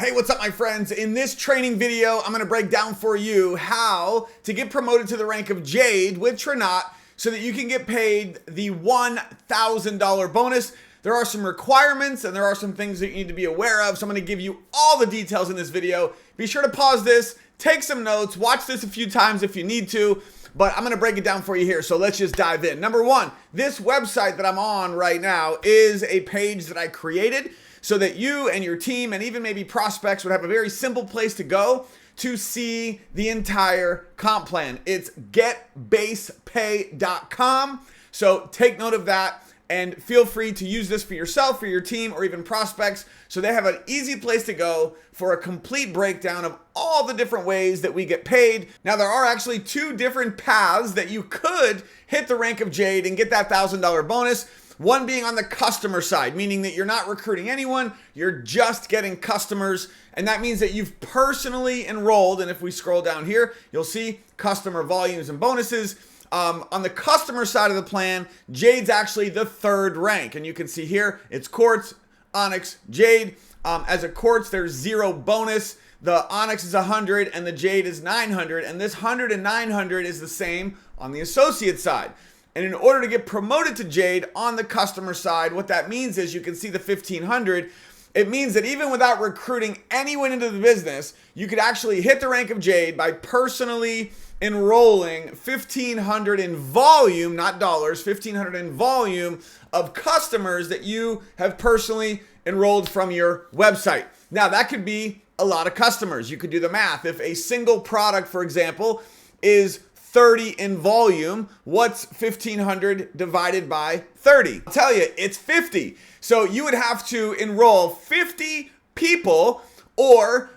Hey, what's up my friends? In this training video, I'm gonna break down for you how to get promoted to the rank of Jade with Tranont so that you can get paid the $1,000 bonus. There are some requirements and there are some things that you need to be aware of. So I'm gonna give you all the details in this video. Be sure to pause this, take some notes, watch this a few times if you need to, but I'm gonna break it down for you here. So let's just dive in. Number one, this website that I'm on right now is a page that I created so that you and your team and even maybe prospects would have a very simple place to go to see the entire comp plan. It's getbasepay.com. So take note of that and feel free to use this for yourself, for your team, or even prospects so they have an easy place to go for a complete breakdown of all the different ways that we get paid. Now, there are actually two different paths that you could hit the rank of Jade and get that $1,000 bonus. One being on the customer side, meaning that you're not recruiting anyone, you're just getting customers. And that means that you've personally enrolled. And if we scroll down here, you'll see customer volumes and bonuses. On the customer side of the plan, Jade's actually the third rank. And you can see here, it's Quartz, Onyx, Jade. As a Quartz, there's 0 bonus. The Onyx is 100 and the Jade is 900. And this 100 and 900 is the same on the associate side. And in order to get promoted to Jade on the customer side, what that means is you can see the 1,500. It means that even without recruiting anyone into the business, you could actually hit the rank of Jade by personally enrolling 1,500 in volume, not dollars, 1,500 in volume of customers that you have personally enrolled from your website. Now, that could be a lot of customers. You could do the math. If a single product, for example, is 30 in volume, what's 1,500 divided by 30? I'll tell you, it's 50. So you would have to enroll 50 people or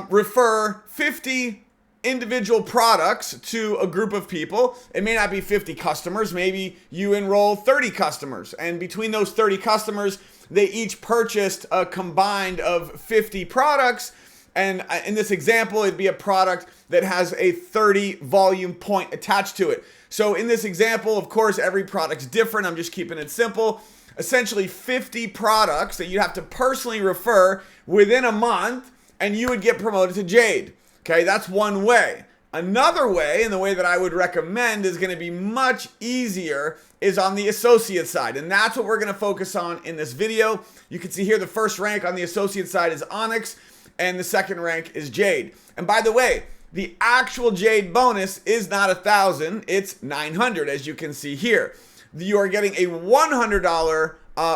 refer 50 individual products to a group of people. It may not be 50 customers. Maybe you enroll 30 customers. And between those 30 customers, they each purchased a combined of 50 products. And in this example, it'd be a product that has a 30 volume point attached to it. So in this example, of course, every product's different. I'm just keeping it simple. Essentially 50 products that you have to personally refer within a month, and you would get promoted to Jade. Okay, that's one way. Another way, and the way that I would recommend is going to be much easier, is on the associate side. And that's what we're going to focus on in this video. You can see here the first rank on the associate side is Onyx, and the second rank is Jade. And by the way, the actual Jade bonus is not 1,000, it's 900, as you can see here. You are getting a $100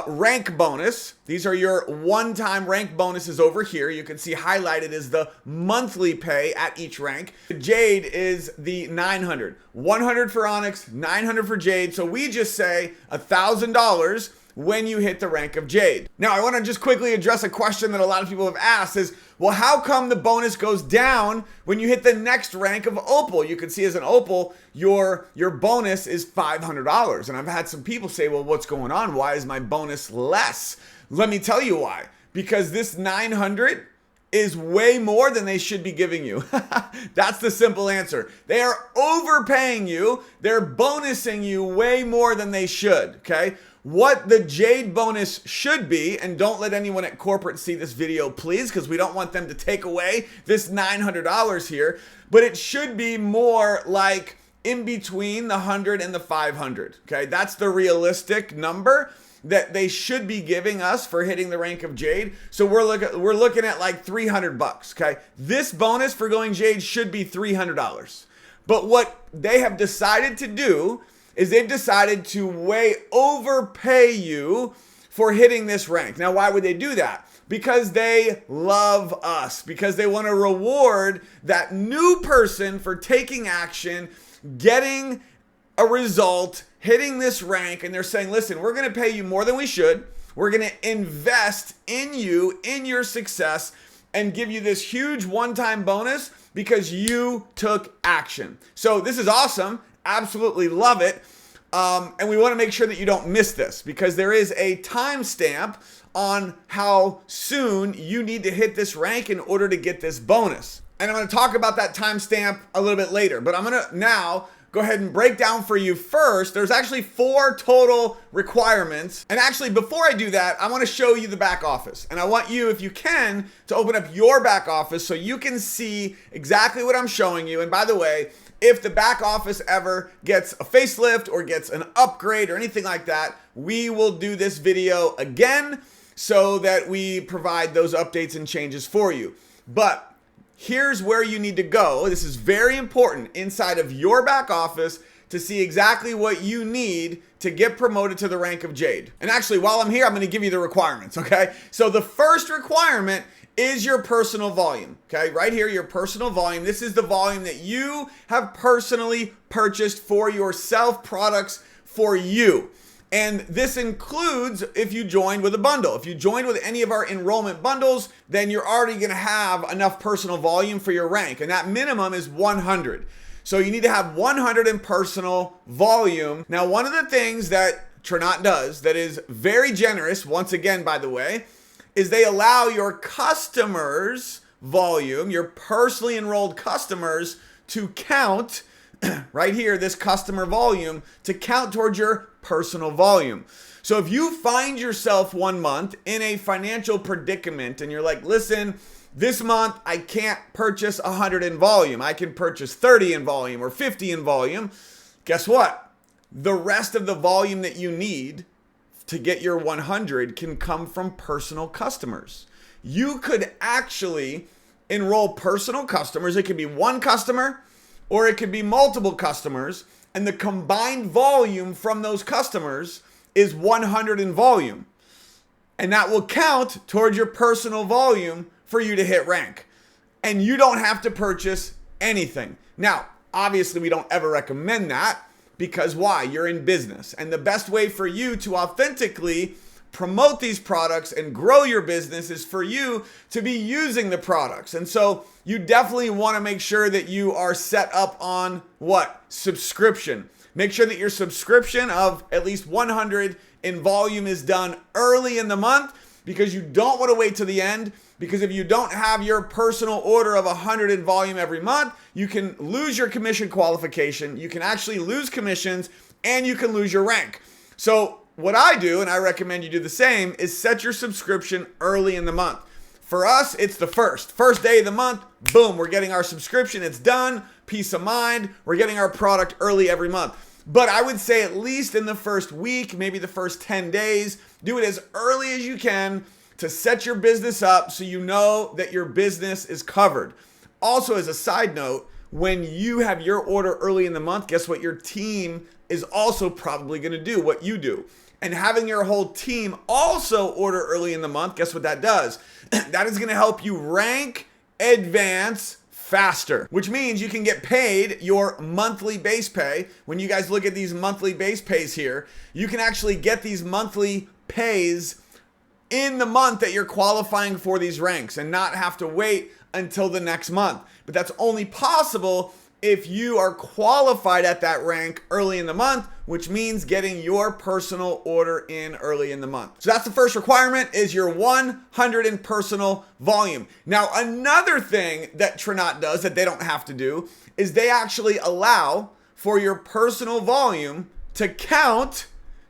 rank bonus. These are your one-time rank bonuses over here. You can see highlighted is the monthly pay at each rank. Jade is the 900. 100 for Onyx, 900 for Jade. So we just say $1,000 when you hit the rank of Jade. Now, I want to just quickly address a question that a lot of people have asked is, well, how come the bonus goes down when you hit the next rank of Opal? You can see as an Opal, your bonus is $500. And I've had some people say, well, what's going on? Why is my bonus less? Let me tell you why. Because this 900 is way more than they should be giving you. That's the simple answer. They are overpaying you. They're bonusing you way more than they should, okay? What the Jade bonus should be, and don't let anyone at corporate see this video, please, because we don't want them to take away this $900 here, but it should be more like in between the 100 and the 500, okay? That's the realistic number that they should be giving us for hitting the rank of Jade. So we're looking at like $300, okay? This bonus for going Jade should be $300. But what they have decided to do is they've decided to way overpay you for hitting this rank. Now, why would they do that? Because they love us, because they want to reward that new person for taking action, getting a result, hitting this rank, and they're saying, listen, we're going to pay you more than we should. We're going to invest in you, in your success, and give you this huge one-time bonus because you took action. So this is awesome. Absolutely love it. And we want to make sure that you don't miss this because there is a timestamp on how soon you need to hit this rank in order to get this bonus. And I'm going to talk about that timestamp a little bit later, but I'm going to now go ahead and break down for you first. There's actually 4 total requirements. And actually, before I do that, I want to show you the back office. And I want you, if you can, to open up your back office so you can see exactly what I'm showing you. And by the way, if the back office ever gets a facelift or gets an upgrade or anything like that, we will do this video again so that we provide those updates and changes for you. But here's where you need to go. This is very important inside of your back office to see exactly what you need to get promoted to the rank of Jade. And actually, while I'm here, I'm going to give you the requirements, okay? So the first requirement is your personal volume, okay? Right here, your personal volume. This is the volume that you have personally purchased for yourself, products for you. And this includes if you join with a bundle. If you join with any of our enrollment bundles, then you're already going to have enough personal volume for your rank. And that minimum is 100. So you need to have 100 in personal volume. Now, one of the things that Tranont does that is very generous, once again, by the way, is they allow your customers' volume, your personally enrolled customers, to count right here, this customer volume, to count towards your personal volume. So if you find yourself one month in a financial predicament and you're like, listen, this month I can't purchase 100 in volume. I can purchase 30 in volume or 50 in volume. Guess what? The rest of the volume that you need to get your 100 can come from personal customers. You could actually enroll personal customers. It could be one customer or it could be multiple customers, and the combined volume from those customers is 100 in volume. And that will count towards your personal volume for you to hit rank. And you don't have to purchase anything. Now, obviously, we don't ever recommend that. Because why? You're in business. And the best way for you to authentically promote these products and grow your business is for you to be using the products. And so you definitely want to make sure that you are set up on what? Subscription. Make sure that your subscription of at least 100 in volume is done early in the month, because you don't want to wait to the end. Because if you don't have your personal order of 100 in volume every month, you can lose your commission qualification. You can actually lose commissions and you can lose your rank. So what I do, and I recommend you do the same, is set your subscription early in the month. For us, it's the first day of the month. Boom, we're getting our subscription. It's done. Peace of mind. We're getting our product early every month. But I would say at least in the first week, maybe the first 10 days, do it as early as you can to set your business up so you know that your business is covered. Also, as a side note, when you have your order early in the month, guess what your team is also probably going to do? What you do. And having your whole team also order early in the month, guess what that does? That is going to help you rank, advance faster, which means you can get paid your monthly base pay. When you guys look at these monthly base pays here, you can actually get these monthly pays in the month that you're qualifying for these ranks and not have to wait until the next month. But that's only possible if you are qualified at that rank early in the month, which means getting your personal order in early in the month. So that's the first requirement, is your 100 in personal volume. Now, another thing that Tranont does that they don't have to do is they actually allow for your personal volume to count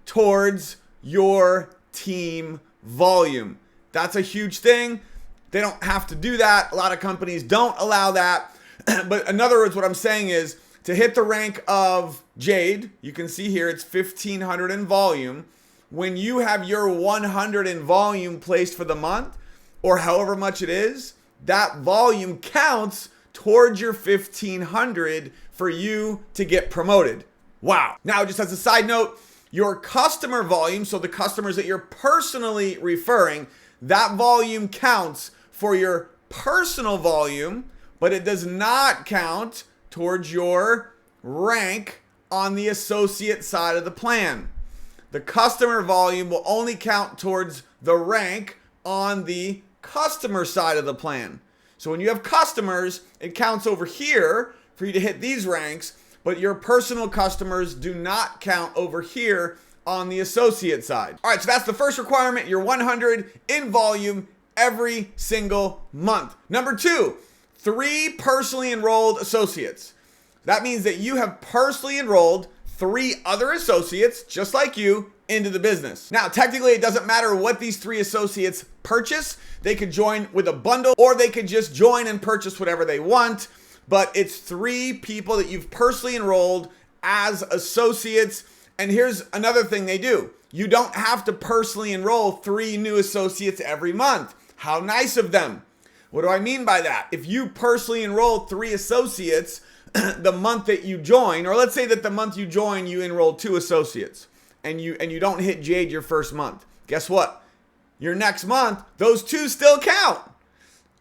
towards your team volume. That's a huge thing. They don't have to do that. A lot of companies don't allow that. But in other words, what I'm saying is to hit the rank of Jade, you can see here it's 1,500 in volume. When you have your 100 in volume placed for the month, or however much it is, that volume counts towards your 1,500 for you to get promoted. Wow. Now, just as a side note, your customer volume, so the customers that you're personally referring, that volume counts for your personal volume, but it does not count towards your rank on the associate side of the plan. The customer volume will only count towards the rank on the customer side of the plan. So when you have customers, it counts over here for you to hit these ranks, but your personal customers do not count over here on the associate side. All right, so that's the first requirement, your 100 in volume every single month. Number 2, 3 personally enrolled associates. That means that you have personally enrolled 3 other associates, just like you, into the business. Now, technically, it doesn't matter what these 3 associates purchase. They could join with a bundle, or they could just join and purchase whatever they want. But it's 3 people that you've personally enrolled as associates. And here's another thing they do. You don't have to personally enroll 3 new associates every month. How nice of them. What do I mean by that? If you personally enroll 3 associates the month that you join, or let's say that the month you join, you enroll 2 associates, and you don't hit JADE your first month. Guess what? Your next month, those 2 still count.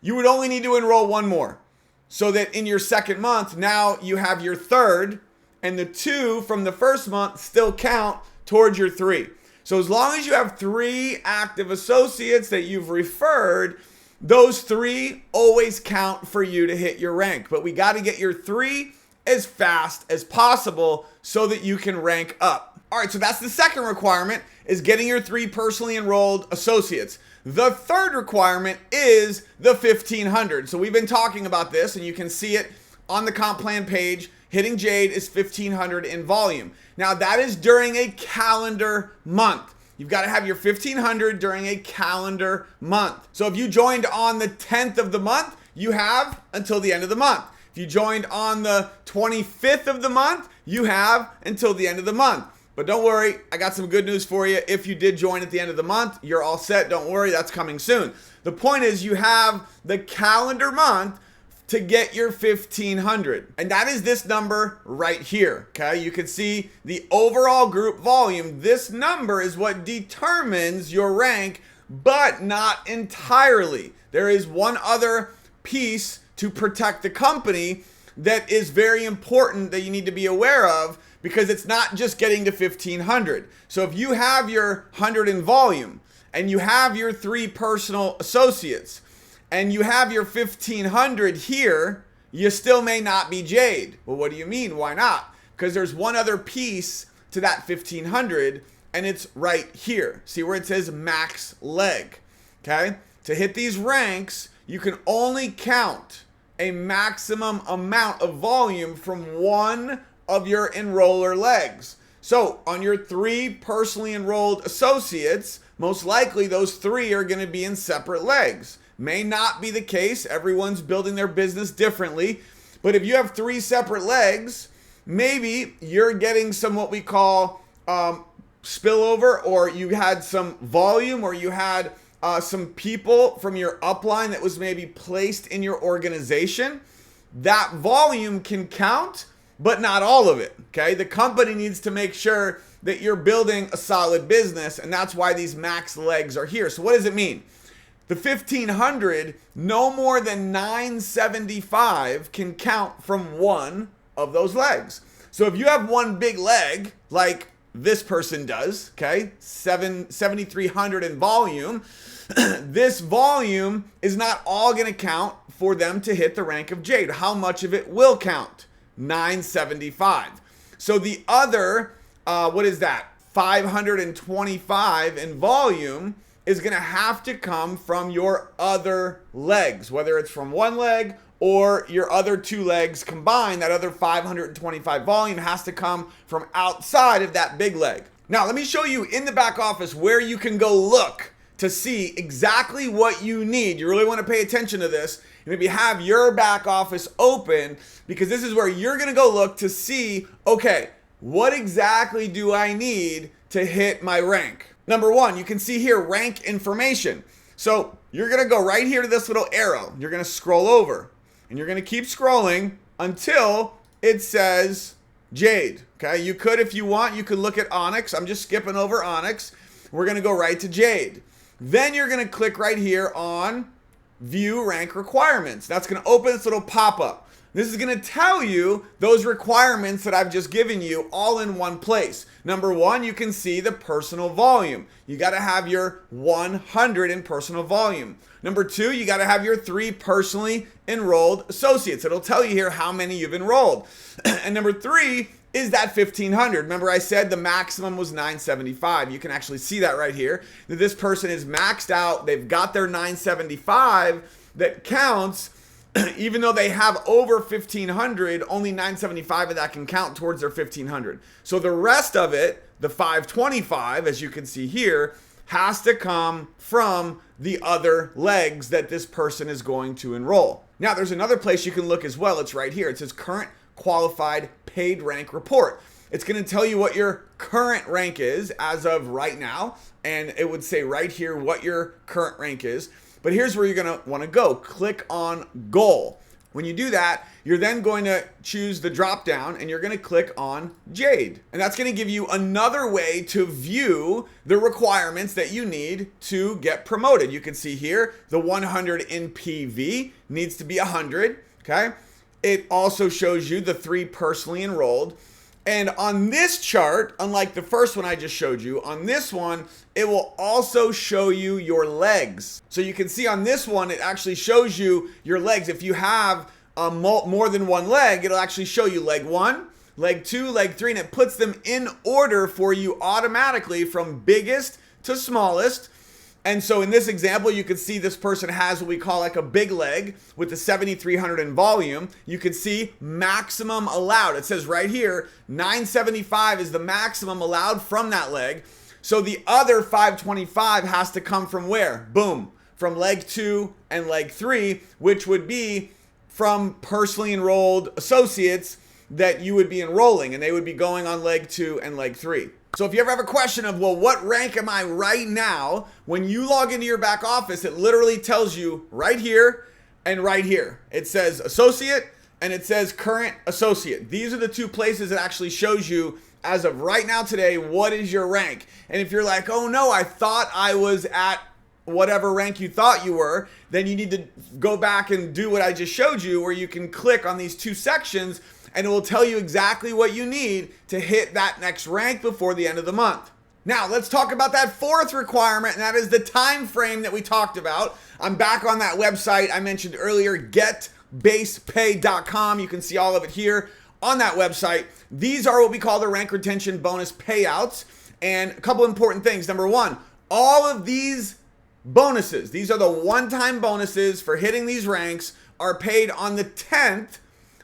You would only need to enroll 1 more. So that in your second month, now you have your third, and the 2 from the first month still count towards your 3. So as long as you have 3 active associates that you've referred, those 3 always count for you to hit your rank. But we got to get your 3 as fast as possible so that you can rank up. All right, so that's the second requirement, is getting your 3 personally enrolled associates. The third requirement is the 1,500. So we've been talking about this, and you can see it on the comp plan page. Hitting JADE is 1,500 in volume. Now, that is during a calendar month. You've got to have your 1,500 during a calendar month. So if you joined on the 10th of the month, you have until the end of the month. If you joined on the 25th of the month, you have until the end of the month. But don't worry, I got some good news for you. If you did join at the end of the month, you're all set. Don't worry, that's coming soon. The point is, you have the calendar month to get your 1,500. And that is this number right here, okay? You can see the overall group volume. This number is what determines your rank, but not entirely. There is one other piece to protect the company that is very important that you need to be aware of, because it's not just getting to 1,500. So if you have your 100 in volume, and you have your 3 personal associates, and you have your 1,500 here, you still may not be JADE. Well, what do you mean? Why not? Because there's one other piece to that 1,500, and it's right here. See where it says max leg, okay? To hit these ranks, you can only count a maximum amount of volume from one of your enroller legs. So on your 3 personally enrolled associates, most likely those 3 are going to be in separate legs. May not be the case. Everyone's building their business differently. But if you have 3 separate legs, maybe you're getting some what we call spillover, or you had some volume, or you had some people from your upline that was maybe placed in your organization. That volume can count, but not all of it, okay? The company needs to make sure that you're building a solid business, and that's why these max legs are here. So what does it mean? The 1,500, no more than 975 can count from one of those legs. So if you have one big leg, like this person does, okay, 7,300 in volume, this volume is not all going to count for them to hit the rank of JADE. How much of it will count? 975. So the other, 525 in volume is going to have to come from your other legs, whether it's from one leg or your other 2 legs combined. That other 525 volume has to come from outside of that big leg. Now, let me show you in the back office where you can go look to see exactly what you need. You really want to pay attention to this. Maybe have your back office open, because this is where you're going to go look to see, okay, what exactly do I need to hit my rank? Number 1, you can see here rank information. So you're going to go right here to this little arrow. You're going to scroll over, and you're going to keep scrolling until it says JADE. Okay, you could, if you want, you could look at Onyx. I'm just skipping over Onyx. We're going to go right to JADE. Then you're going to click right here on View Rank Requirements. That's going to open this little pop-up. This is going to tell you those requirements that I've just given you all in one place. Number 1, you can see the personal volume. You got to have your 100 in personal volume. Number 2, you got to have your 3 personally enrolled associates. It'll tell you here how many you've enrolled. And number 3 is that 1,500. Remember I said the maximum was 975. You can actually see that right here, that this person is maxed out. They've got their 975 that counts. even though they have over 1,500, only 975 of that can count towards their 1,500. So the rest of it, the 525, as you can see here, has to come from the other legs that this person is going to enroll. Now, there's another place you can look as well. It's right here. It says current qualified paid rank report. It's going to tell you what your current rank is as of right now. And it would say right here what your current rank is. But here's where you're going to want to go. Click on goal. When you do that, you're then going to choose the drop down and you're going to click on JADE. And that's going to give you another way to view the requirements that you need to get promoted. You can see here the 100 in PV needs to be 100. Okay. It also shows you the 3 personally enrolled. And on this chart, unlike the first one I just showed you, on this one, it will also show you your legs. So you can see on this one, it actually shows you your legs. If you have more than one leg, it'll actually show you leg 1, leg 2, leg 3, and it puts them in order for you automatically from biggest to smallest. And so in this example, you can see this person has what we call like a big leg with the 7,300 in volume. You can see maximum allowed. It says right here, 975 is the maximum allowed from that leg. So the other 525 has to come from where? Boom, from leg 2 and leg 3, which would be from personally enrolled associates that you would be enrolling, and they would be going on leg 2 and leg 3. So if you ever have a question of, well, what rank am I right now? When you log into your back office, it literally tells you right here and right here. It says associate and it says current associate. These are the 2 places it actually shows you as of right now today, what is your rank? And if you're like, oh no, I thought I was at whatever rank you thought you were, then you need to go back and do what I just showed you, where you can click on these 2 sections and it will tell you exactly what you need to hit that next rank before the end of the month. Now, let's talk about that 4th requirement, and that is the time frame that we talked about. I'm back on that website I mentioned earlier, getbasepay.com. You can see all of it here on that website. These are what we call the rank retention bonus payouts. And a couple important things. Number 1, all of these bonuses, these are the one-time bonuses for hitting these ranks, are paid on the 10th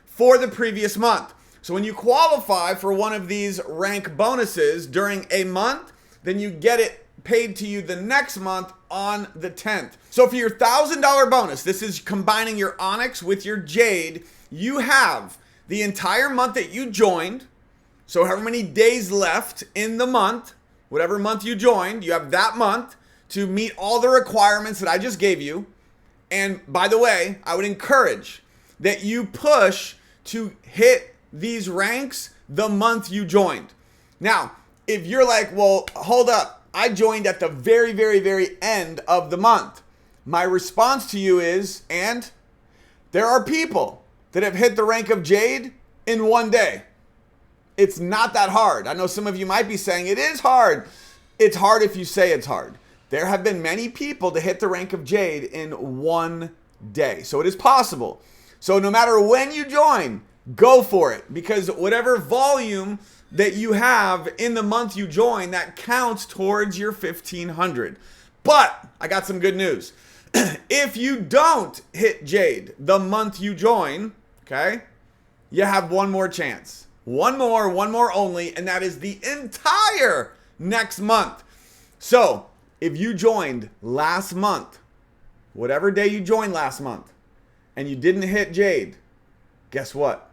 for the previous month. So when you qualify for one of these rank bonuses during a month, then you get it paid to you the next month on the 10th. So for your $1,000 bonus, this is combining your Onyx with your Jade, you have the entire month that you joined. So however many days left in the month, whatever month you joined, you have that month to meet all the requirements that I just gave you. And by the way, I would encourage that you push to hit these ranks the month you joined. Now, if you're like, well, hold up, I joined at the very, very, very end of the month. My response to you is, and there are people that have hit the rank of Jade in one day. It's not that hard. I know some of you might be saying it is hard. It's hard if you say it's hard. There have been many people to hit the rank of Jade in one day. So it is possible. So no matter when you join, go for it, because whatever volume that you have in the month you join, that counts towards your 1,500. But I got some good news. If you don't hit Jade the month you join, okay, you have one more chance. One more only, and that is the entire next month. So if you joined last month, whatever day you joined last month, and you didn't hit Jade, guess what?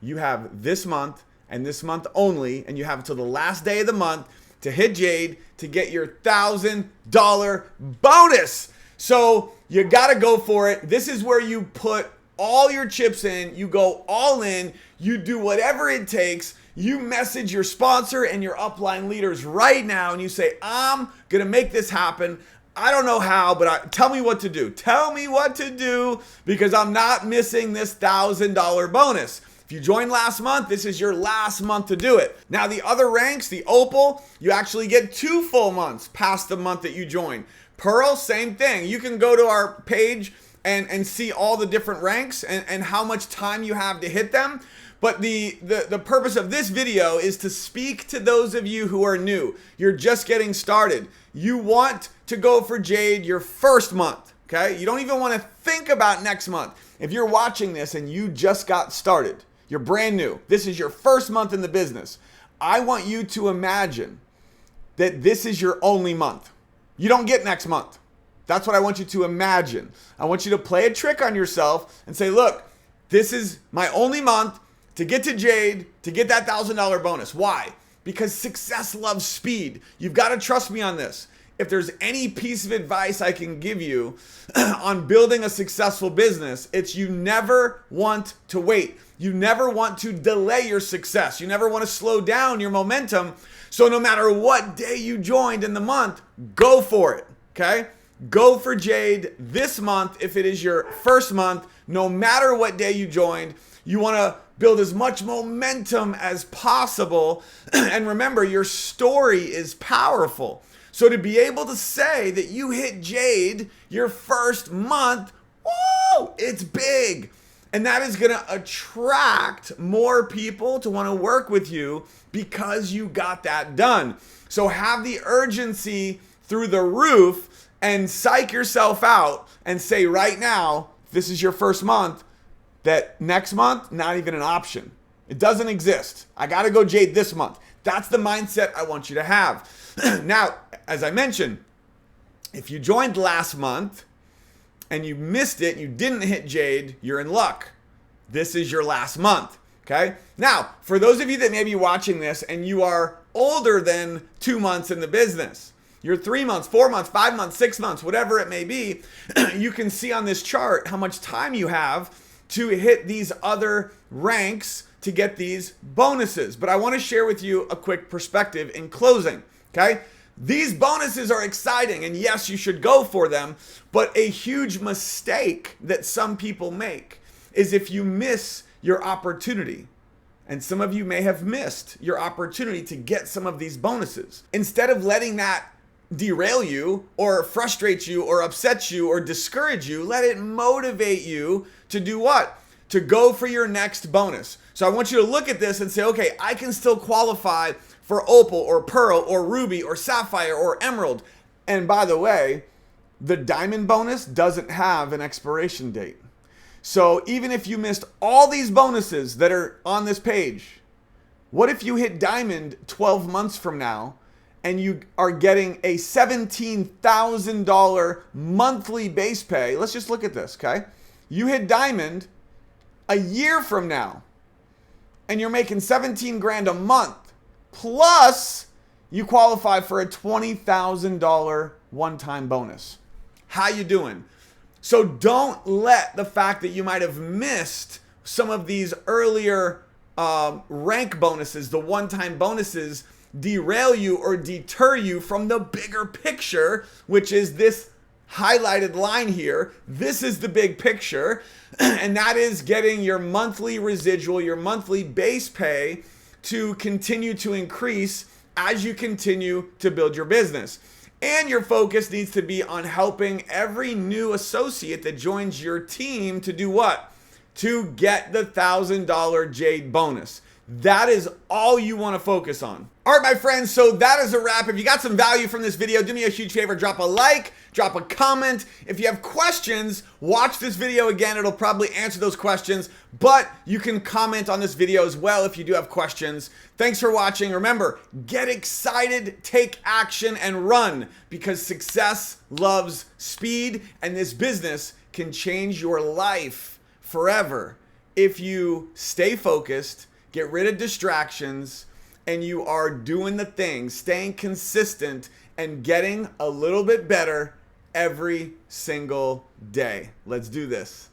You have this month and this month only, and you have until the last day of the month to hit Jade to get your $1,000 bonus. So you got to go for it. This is where you put all your chips in. You go all in. You do whatever it takes. You message your sponsor and your upline leaders right now, and you say, I'm going to make this happen. I don't know how, but tell me what to do. Tell me what to do, because I'm not missing this $1,000 bonus. If you joined last month, this is your last month to do it. Now, the other ranks, the Opal, you actually get 2 full months past the month that you joined. Pearl, same thing. You can go to our page and see all the different ranks and how much time you have to hit them. But the purpose of this video is to speak to those of you who are new. You're just getting started. You want to go for Jade your first month, Okay? You don't even want to think about next month. If you're watching this and you just got started, you're brand new, this is your first month in the business, I want you to imagine that this is your only month. You don't get next month. That's what I want you to imagine. I want you to play a trick on yourself and say, look, this is my only month to get to Jade, to get that $1,000 bonus. Why? Because success loves speed. You've got to trust me on this. If there's any piece of advice I can give you on building a successful business, it's you never want to wait. You never want to delay your success. You never want to slow down your momentum. So no matter what day you joined in the month, go for it, okay? Go for Jade this month if it is your first month. No matter what day you joined, you want to build as much momentum as possible. And remember, your story is powerful. So to be able to say that you hit Jade your first month, whoa, it's big. And that is going to attract more people to want to work with you because you got that done. So have the urgency through the roof and psych yourself out and say right now, this is your first month, that next month, not even an option. It doesn't exist. I got to go Jade this month. That's the mindset I want you to have. Now, as I mentioned, if you joined last month and you missed it, you didn't hit Jade, you're in luck. This is your last month, okay? Now, for those of you that may be watching this and you are older than 2 months in the business, you're 3 months, 4 months, 5 months, 6 months, whatever it may be, you can see on this chart how much time you have to hit these other ranks to get these bonuses. But I want to share with you a quick perspective in closing, okay? These bonuses are exciting, and yes, you should go for them, but a huge mistake that some people make is if you miss your opportunity. And some of you may have missed your opportunity to get some of these bonuses. Instead of letting that derail you or frustrate you or upset you or discourage you, let it motivate you to do what? To go for your next bonus. So I want you to look at this and say, okay, I can still qualify for opal or pearl or ruby or sapphire or emerald. And by the way, the diamond bonus doesn't have an expiration date. So even if you missed all these bonuses that are on this page, what if you hit diamond 12 months from now and you are getting a $17,000 monthly base pay? Let's just look at this, okay? You hit diamond a year from now and you're making 17 grand a month, plus you qualify for a $20,000 one-time bonus. How you doing? So don't let the fact that you might have missed some of these earlier rank bonuses, the one-time bonuses, derail you or deter you from the bigger picture, which is this highlighted line here. This is the big picture, and that is getting your monthly residual, your monthly base pay to continue to increase as you continue to build your business. And your focus needs to be on helping every new associate that joins your team to do what? To get the $1,000 Jade bonus. That is all you want to focus on. All right, my friends, so that is a wrap. If you got some value from this video, do me a huge favor, drop a like, drop a comment. If you have questions, watch this video again. It'll probably answer those questions, but you can comment on this video as well if you do have questions. Thanks for watching. Remember, get excited, take action, and run, because success loves speed, and this business can change your life forever if you stay focused, get rid of distractions, and you are doing the things, staying consistent, and getting a little bit better every single day. Let's do this.